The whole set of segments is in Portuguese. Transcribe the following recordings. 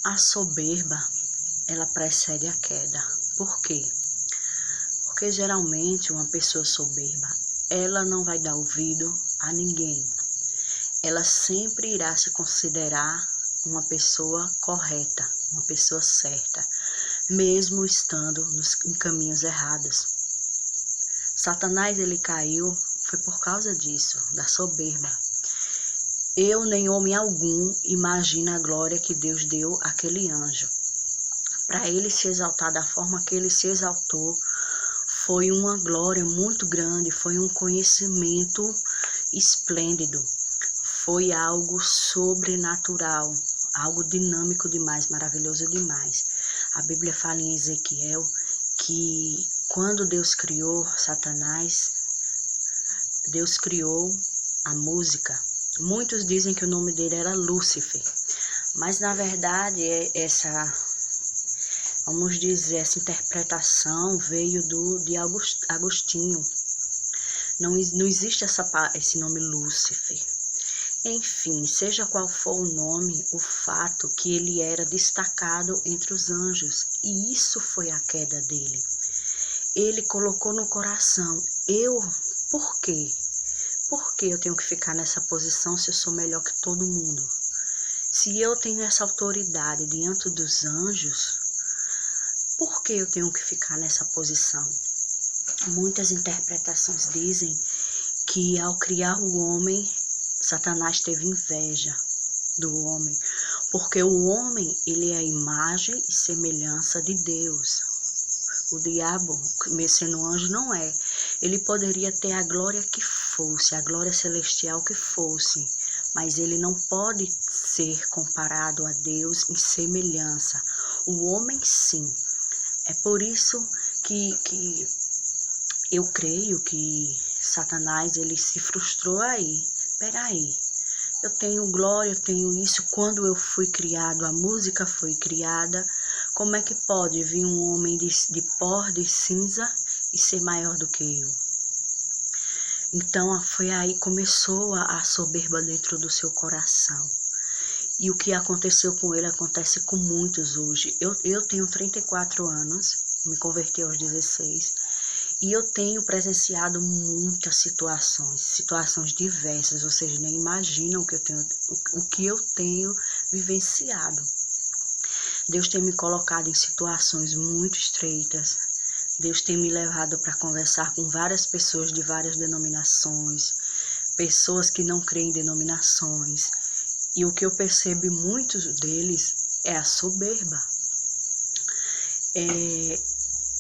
A soberba, ela precede a queda. Por quê? Porque geralmente uma pessoa soberba, ela não vai dar ouvido a ninguém. Ela sempre irá se considerar uma pessoa correta, uma pessoa certa, mesmo estando em caminhos errados. Satanás, ele caiu, foi por causa disso, da soberba. Eu, nem homem algum, imagina a glória que Deus deu àquele anjo. Para ele se exaltar da forma que ele se exaltou, foi uma glória muito grande, foi um conhecimento esplêndido, foi algo sobrenatural, algo dinâmico demais, maravilhoso demais. A Bíblia fala em Ezequiel que quando Deus criou Satanás, Deus criou a música. Muitos dizem que o nome dele era Lúcifer, mas na verdade vamos dizer, essa interpretação veio de Agostinho. Não existe esse nome Lúcifer. Enfim, seja qual for o nome, o fato que ele era destacado entre os anjos, e isso foi a queda dele. Ele colocou no coração, por quê? Por que eu tenho que ficar nessa posição se eu sou melhor que todo mundo? Se eu tenho essa autoridade diante dos anjos, por que eu tenho que ficar nessa posição? Muitas interpretações dizem que ao criar o homem, Satanás teve inveja do homem, porque o homem, ele é a imagem e semelhança de Deus. O diabo, sendo anjo, não é. Ele poderia ter a glória que fosse, a glória celestial que fosse, mas ele não pode ser comparado a Deus em semelhança. O homem, sim. É por isso que eu creio que Satanás, ele se frustrou aí. Peraí, eu tenho glória, eu tenho isso. Quando eu fui criado, a música foi criada. Como é que pode vir um homem de pó, de cinza e ser maior do que eu? Então foi aí que começou a soberba dentro do seu coração. E o que aconteceu com ele acontece com muitos hoje. Eu tenho 34 anos, me converti aos 16. E eu tenho presenciado muitas situações diversas, vocês nem imaginam o que eu tenho vivenciado. Deus tem me colocado em situações muito estreitas. Deus tem me levado para conversar com várias pessoas de várias denominações, pessoas que não creem em denominações. E o que eu percebo em muitos deles é a soberba.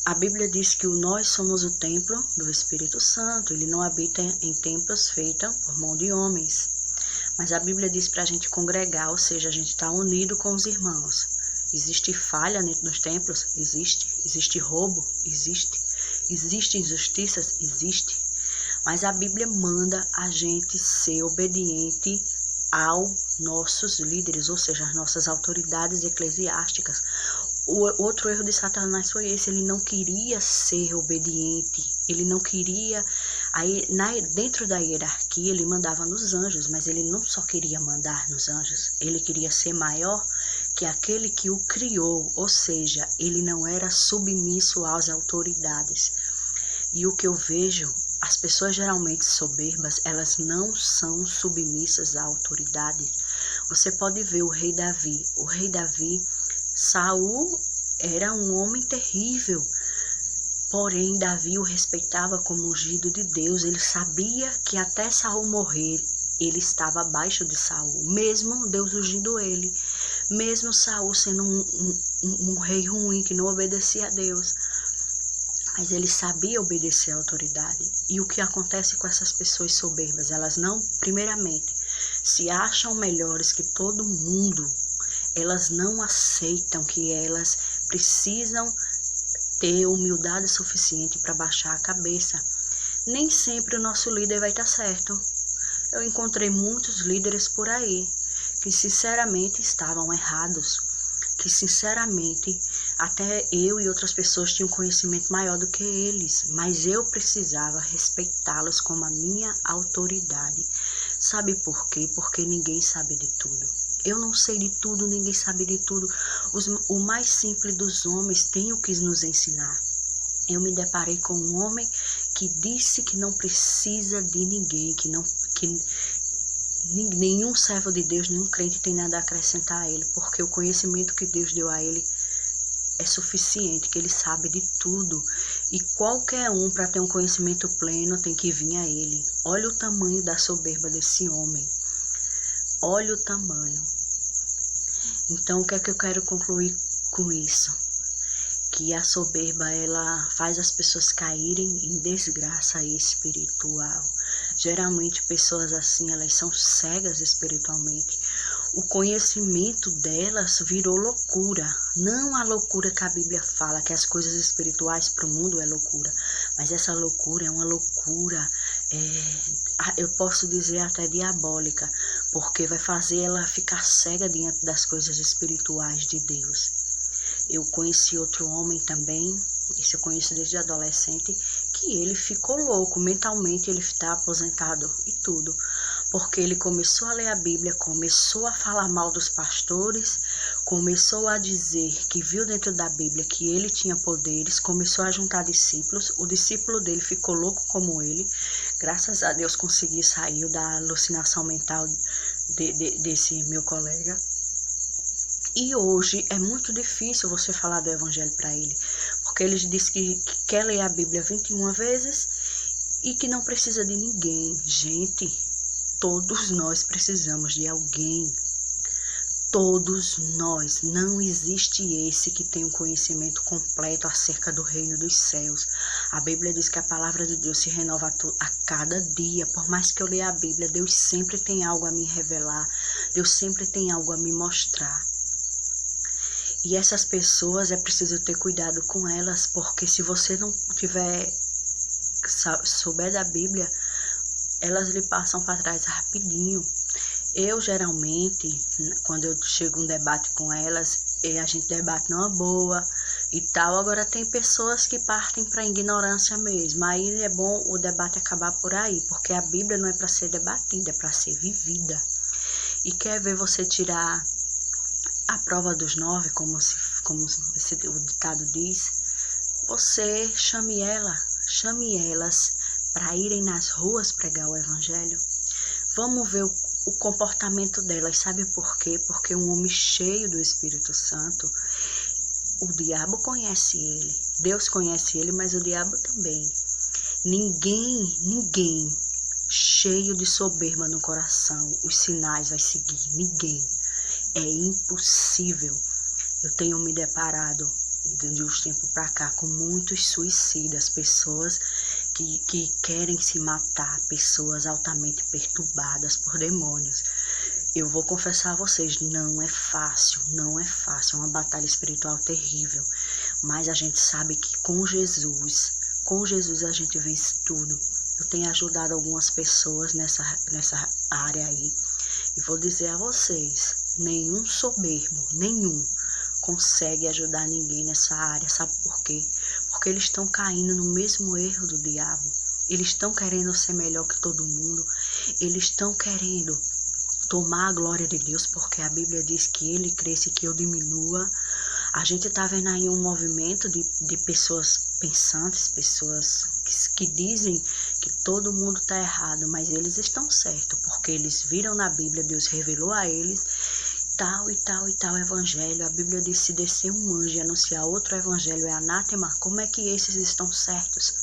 A Bíblia diz que nós somos o templo do Espírito Santo. Ele não habita em templos feitos por mão de homens. Mas a Bíblia diz para a gente congregar, ou seja, a gente está unido com os irmãos. Existe falha dentro dos templos? Existe. Existe roubo? Existe. Existe injustiças? Existe. Mas a Bíblia manda a gente ser obediente aos nossos líderes, ou seja, às nossas autoridades eclesiásticas. O outro erro de Satanás foi esse, ele não queria ser obediente, ele não queria, dentro da hierarquia ele mandava nos anjos, mas ele não só queria mandar nos anjos, ele queria ser maior que aquele que o criou, ou seja, ele não era submisso às autoridades. E o que eu vejo, as pessoas geralmente soberbas, elas não são submissas à autoridade. Você pode ver o rei Davi, Saul era um homem terrível, porém Davi o respeitava como ungido de Deus. Ele sabia que até Saul morrer, ele estava abaixo de Saul, mesmo Deus ungindo ele, mesmo Saul sendo um rei ruim que não obedecia a Deus. Mas ele sabia obedecer à autoridade. E o que acontece com essas pessoas soberbas? Elas não, primeiramente, se acham melhores que todo mundo. Elas não aceitam que elas precisam ter humildade suficiente para baixar a cabeça. Nem sempre o nosso líder vai estar certo. Eu encontrei muitos líderes por aí que sinceramente estavam errados, que sinceramente até eu e outras pessoas tinham conhecimento maior do que eles, mas eu precisava respeitá-los como a minha autoridade. Sabe por quê? Porque ninguém sabe de tudo. Eu não sei de tudo, ninguém sabe de tudo. O mais simples dos homens tem o que nos ensinar. Eu me deparei com um homem que disse que não precisa de ninguém, que nenhum servo de Deus, nenhum crente tem nada a acrescentar a ele, porque o conhecimento que Deus deu a ele é suficiente, que ele sabe de tudo. E qualquer um, para ter um conhecimento pleno, tem que vir a ele. Olha o tamanho da soberba desse homem. Olha o tamanho. Então, o que é que eu quero concluir com isso? Que a soberba, ela faz as pessoas caírem em desgraça espiritual. Geralmente, pessoas assim, elas são cegas espiritualmente. O conhecimento delas virou loucura. Não a loucura que a Bíblia fala, que as coisas espirituais para o mundo é loucura. Mas essa loucura é uma loucura, eu posso dizer até diabólica, porque vai fazer ela ficar cega diante das coisas espirituais de Deus. Eu conheci outro homem também, esse eu conheço desde adolescente, que ele ficou louco, mentalmente ele está aposentado e tudo. Porque ele começou a ler a Bíblia, começou a falar mal dos pastores, começou a dizer que viu dentro da Bíblia que ele tinha poderes, começou a juntar discípulos, o discípulo dele ficou louco como ele, graças a Deus conseguiu sair da alucinação mental desse meu colega. E hoje é muito difícil você falar do evangelho para ele, porque ele diz que quer ler a Bíblia 21 vezes e que não precisa de ninguém. Gente, todos nós precisamos de alguém. Todos nós. Não existe esse que tem um conhecimento completo acerca do reino dos céus. A Bíblia diz que a palavra de Deus se renova a cada dia. Por mais que eu leia a Bíblia, Deus sempre tem algo a me revelar. Deus sempre tem algo a me mostrar. E essas pessoas é preciso ter cuidado com elas, porque se você não souber da Bíblia, elas lhe passam para trás rapidinho. Eu geralmente, quando eu chego um debate com elas, a gente debate numa boa e tal. Agora tem pessoas que partem para a ignorância mesmo. Aí é bom o debate acabar por aí, porque a Bíblia não é para ser debatida, é para ser vivida. E quer ver você tirar a prova dos 9, como o ditado diz, você chame elas para irem nas ruas pregar o evangelho. Vamos ver o comportamento delas. Sabe por quê? Porque um homem cheio do Espírito Santo, o diabo conhece ele. Deus conhece ele, mas o diabo também. Ninguém cheio de soberba no coração, os sinais vai seguir. Ninguém. É impossível. Eu tenho me deparado de uns tempos para cá com muitos suicidas, pessoas que querem se matar, pessoas altamente perturbadas por demônios. Eu vou confessar a vocês, não é fácil, é uma batalha espiritual terrível, mas a gente sabe que com Jesus a gente vence tudo. Eu tenho ajudado algumas pessoas nessa área aí, e vou dizer a vocês, nenhum soberbo, consegue ajudar ninguém nessa área. Sabe por quê? Porque eles estão caindo no mesmo erro do diabo. Eles estão querendo ser melhor que todo mundo. Eles estão querendo tomar a glória de Deus, porque a Bíblia diz que ele cresce e que eu diminua. A gente está vendo aí um movimento de pessoas pensantes, pessoas que dizem que todo mundo está errado, mas eles estão certos, porque eles viram na Bíblia, Deus revelou a eles tal evangelho. A Bíblia diz: se descer um anjo e anunciar outro evangelho é anátema. Como é que esses estão certos?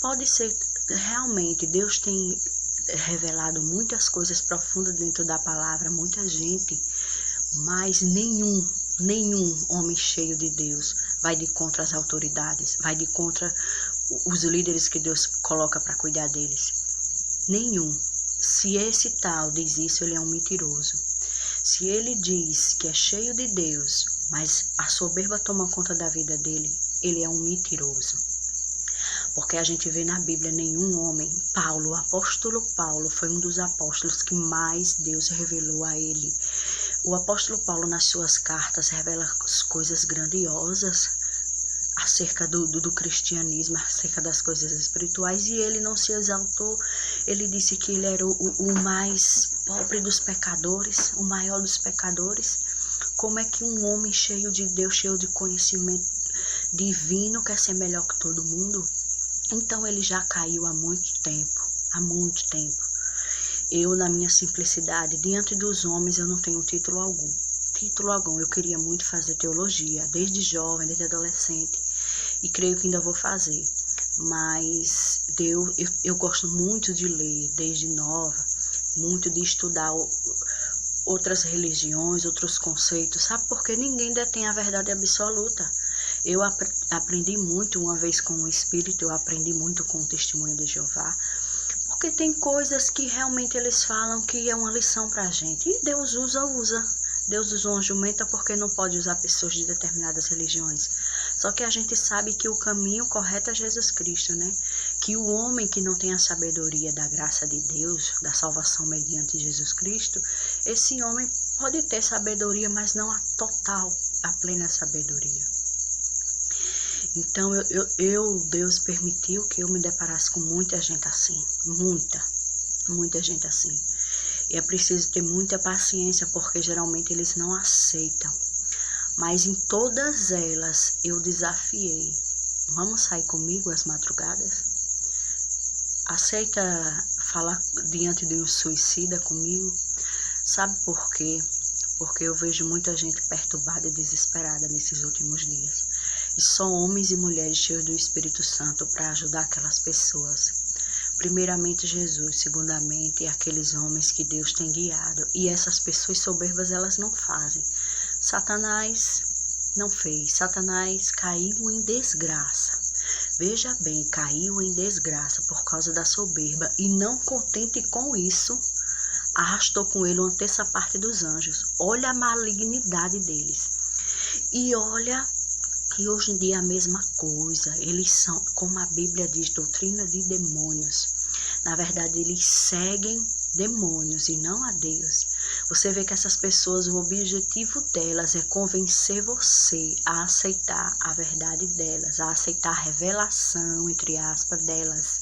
Pode ser, realmente, Deus tem revelado muitas coisas profundas dentro da palavra, muita gente, mas nenhum homem cheio de Deus vai de contra as autoridades, vai de contra os líderes que Deus coloca para cuidar deles. Nenhum. Se esse tal diz isso, ele é um mentiroso. Se ele diz que é cheio de Deus, mas a soberba toma conta da vida dele, ele é um mentiroso. Porque a gente vê na Bíblia nenhum homem. O apóstolo Paulo foi um dos apóstolos que mais Deus revelou a ele. O apóstolo Paulo, nas suas cartas, revela coisas grandiosas acerca do cristianismo, acerca das coisas espirituais, e ele não se exaltou. Ele disse que ele era o mais pobre dos pecadores, o maior dos pecadores. Como é que um homem cheio de Deus, cheio de conhecimento divino, quer ser melhor que todo mundo? Então ele já caiu há muito tempo, há muito tempo. Eu, na minha simplicidade, diante dos homens, eu não tenho título algum. Título algum, eu queria muito fazer teologia, desde jovem, desde adolescente, e creio que ainda vou fazer. Mas eu gosto muito de ler, desde nova, muito de estudar outras religiões, outros conceitos, sabe? Porque ninguém detém a verdade absoluta. Eu aprendi muito uma vez com o Espírito, eu aprendi muito com o Testemunho de Jeová, porque tem coisas que realmente eles falam que é uma lição pra gente. E Deus usa. Deus usou uma jumenta porque não pode usar pessoas de determinadas religiões. Só que a gente sabe que o caminho correto é Jesus Cristo, né? Que o homem que não tem a sabedoria da graça de Deus, da salvação mediante Jesus Cristo, esse homem pode ter sabedoria, mas não a total, a plena sabedoria. Então, Deus permitiu que eu me deparasse com muita gente assim, muita gente assim. E é preciso ter muita paciência, porque geralmente eles não aceitam. Mas em todas elas eu desafiei. Vamos sair comigo às madrugadas? Aceita falar diante de um suicida comigo? Sabe por quê? Porque eu vejo muita gente perturbada e desesperada nesses últimos dias. E só homens e mulheres cheios do Espírito Santo para ajudar aquelas pessoas. Primeiramente Jesus, segundamente aqueles homens que Deus tem guiado. E essas pessoas soberbas, elas não fazem. Satanás não fez. Satanás caiu em desgraça. Veja bem, caiu em desgraça por causa da soberba. E não contente com isso, arrastou com ele uma terça parte dos anjos. Olha a malignidade deles. E olha, e hoje em dia é a mesma coisa. Eles são, como a Bíblia diz, doutrina de demônios. Na verdade, eles seguem demônios e não a Deus. Você vê que essas pessoas, o objetivo delas é convencer você a aceitar a verdade delas, a aceitar a revelação, entre aspas, delas.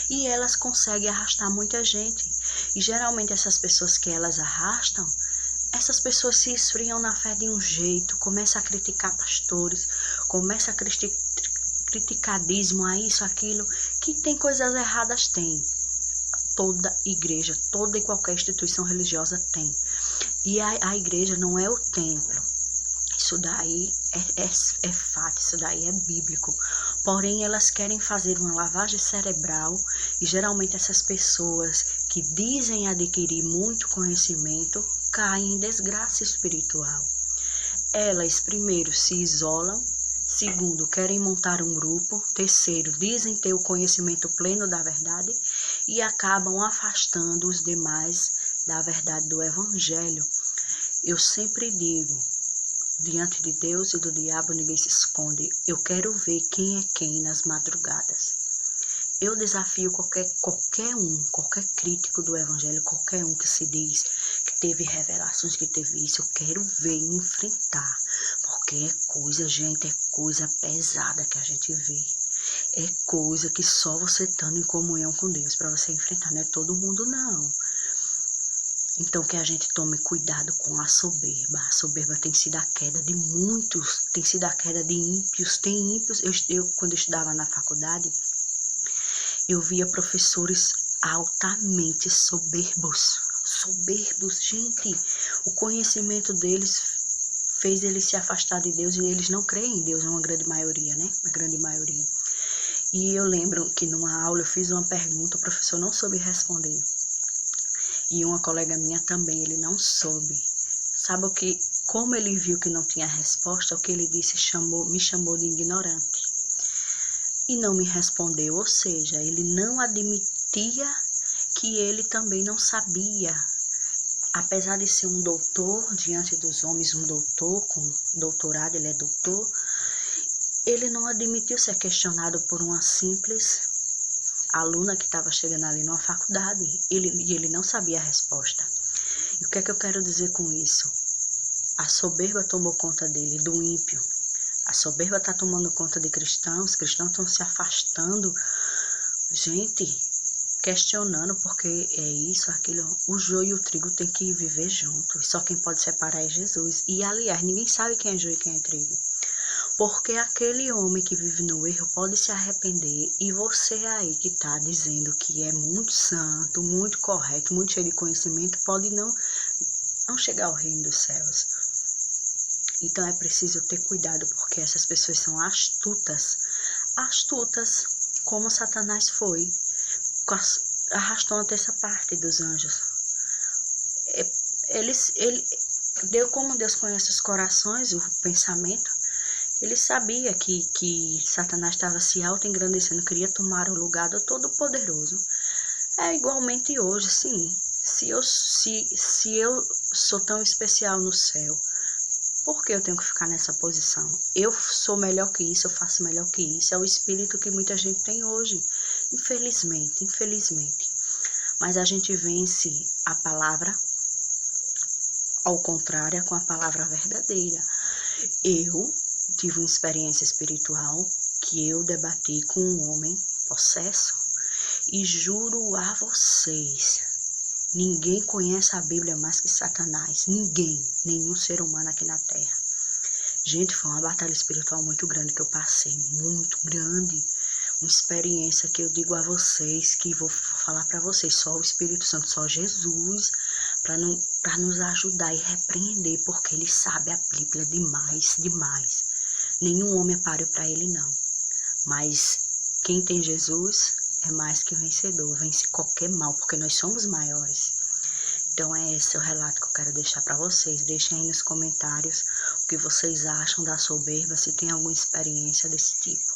E elas conseguem arrastar muita gente. E geralmente essas pessoas que elas arrastam, essas pessoas se esfriam na fé de um jeito, começam a criticar pastores, começam a criticar dízimo, a isso, aquilo, que tem coisas erradas, tem. Toda igreja, toda e qualquer instituição religiosa tem. E a igreja não é o templo. Isso daí é fato, isso daí é bíblico. Porém, elas querem fazer uma lavagem cerebral e geralmente essas pessoas que dizem adquirir muito conhecimento caem em desgraça espiritual. Elas, primeiro, se isolam. Segundo, querem montar um grupo. Terceiro, dizem ter o conhecimento pleno da verdade e acabam afastando os demais da verdade do Evangelho. Eu sempre digo, diante de Deus e do diabo ninguém se esconde. Eu quero ver quem é quem nas madrugadas. Eu desafio qualquer crítico do Evangelho, qualquer um que se diz que teve revelações, que teve isso, eu quero ver e enfrentar. Porque é coisa, gente, é coisa pesada que a gente vê. É coisa que só você estando em comunhão com Deus para você enfrentar, não é todo mundo não. Então que a gente tome cuidado com a soberba. A soberba tem sido a queda de muitos, tem sido a queda de ímpios. Tem ímpios, eu quando eu estudava na faculdade, eu via professores altamente soberbos. Soberbos, gente. O conhecimento deles fez eles se afastar de Deus e eles não creem em Deus, uma grande maioria, né? A grande maioria. E eu lembro que numa aula eu fiz uma pergunta, o professor não soube responder. E uma colega minha também, ele não soube. Sabe o que? Como ele viu que não tinha resposta, o que ele disse me chamou de ignorante. E não me respondeu, ou seja, ele não admitia que ele também não sabia. Apesar de ser um doutor, diante dos homens, um doutor com doutorado, ele é doutor, ele não admitiu ser questionado por uma simples aluna que estava chegando ali numa faculdade. E ele não sabia a resposta. E o que é que eu quero dizer com isso? A soberba tomou conta dele, do ímpio. A soberba está tomando conta de cristãos estão se afastando. Gente, questionando porque é isso, aquilo. O joio e o trigo tem que viver junto. E só quem pode separar é Jesus. E, aliás, ninguém sabe quem é joio e quem é trigo. Porque aquele homem que vive no erro pode se arrepender. E você aí que está dizendo que é muito santo, muito correto, muito cheio de conhecimento, pode não chegar ao reino dos céus. Então é preciso ter cuidado, porque essas pessoas são astutas. Astutas, como Satanás foi, arrastou a terça parte dos anjos. Como Deus conhece os corações, o pensamento, ele sabia que Satanás estava se auto-engrandecendo, queria tomar o lugar do Todo-Poderoso. É igualmente hoje, sim. Se eu sou tão especial no céu, por que eu tenho que ficar nessa posição? Eu sou melhor que isso, eu faço melhor que isso. É o espírito que muita gente tem hoje. Infelizmente. Mas a gente vence a palavra ao contrário, com a palavra verdadeira. Eu tive uma experiência espiritual que eu debati com um homem possesso e juro a vocês, ninguém conhece a Bíblia mais que Satanás. Ninguém, nenhum ser humano aqui na Terra. Gente, foi uma batalha espiritual muito grande que eu passei, muito grande. Uma experiência que eu digo a vocês, que vou falar para vocês, só o Espírito Santo, só Jesus, para nos ajudar e repreender, porque ele sabe a Bíblia demais. Nenhum homem é páreo para ele, não. Mas quem tem Jesus é mais que vencedor, vence qualquer mal, porque nós somos maiores. Então é esse o relato que eu quero deixar para vocês. Deixem aí nos comentários o que vocês acham da soberba, se tem alguma experiência desse tipo.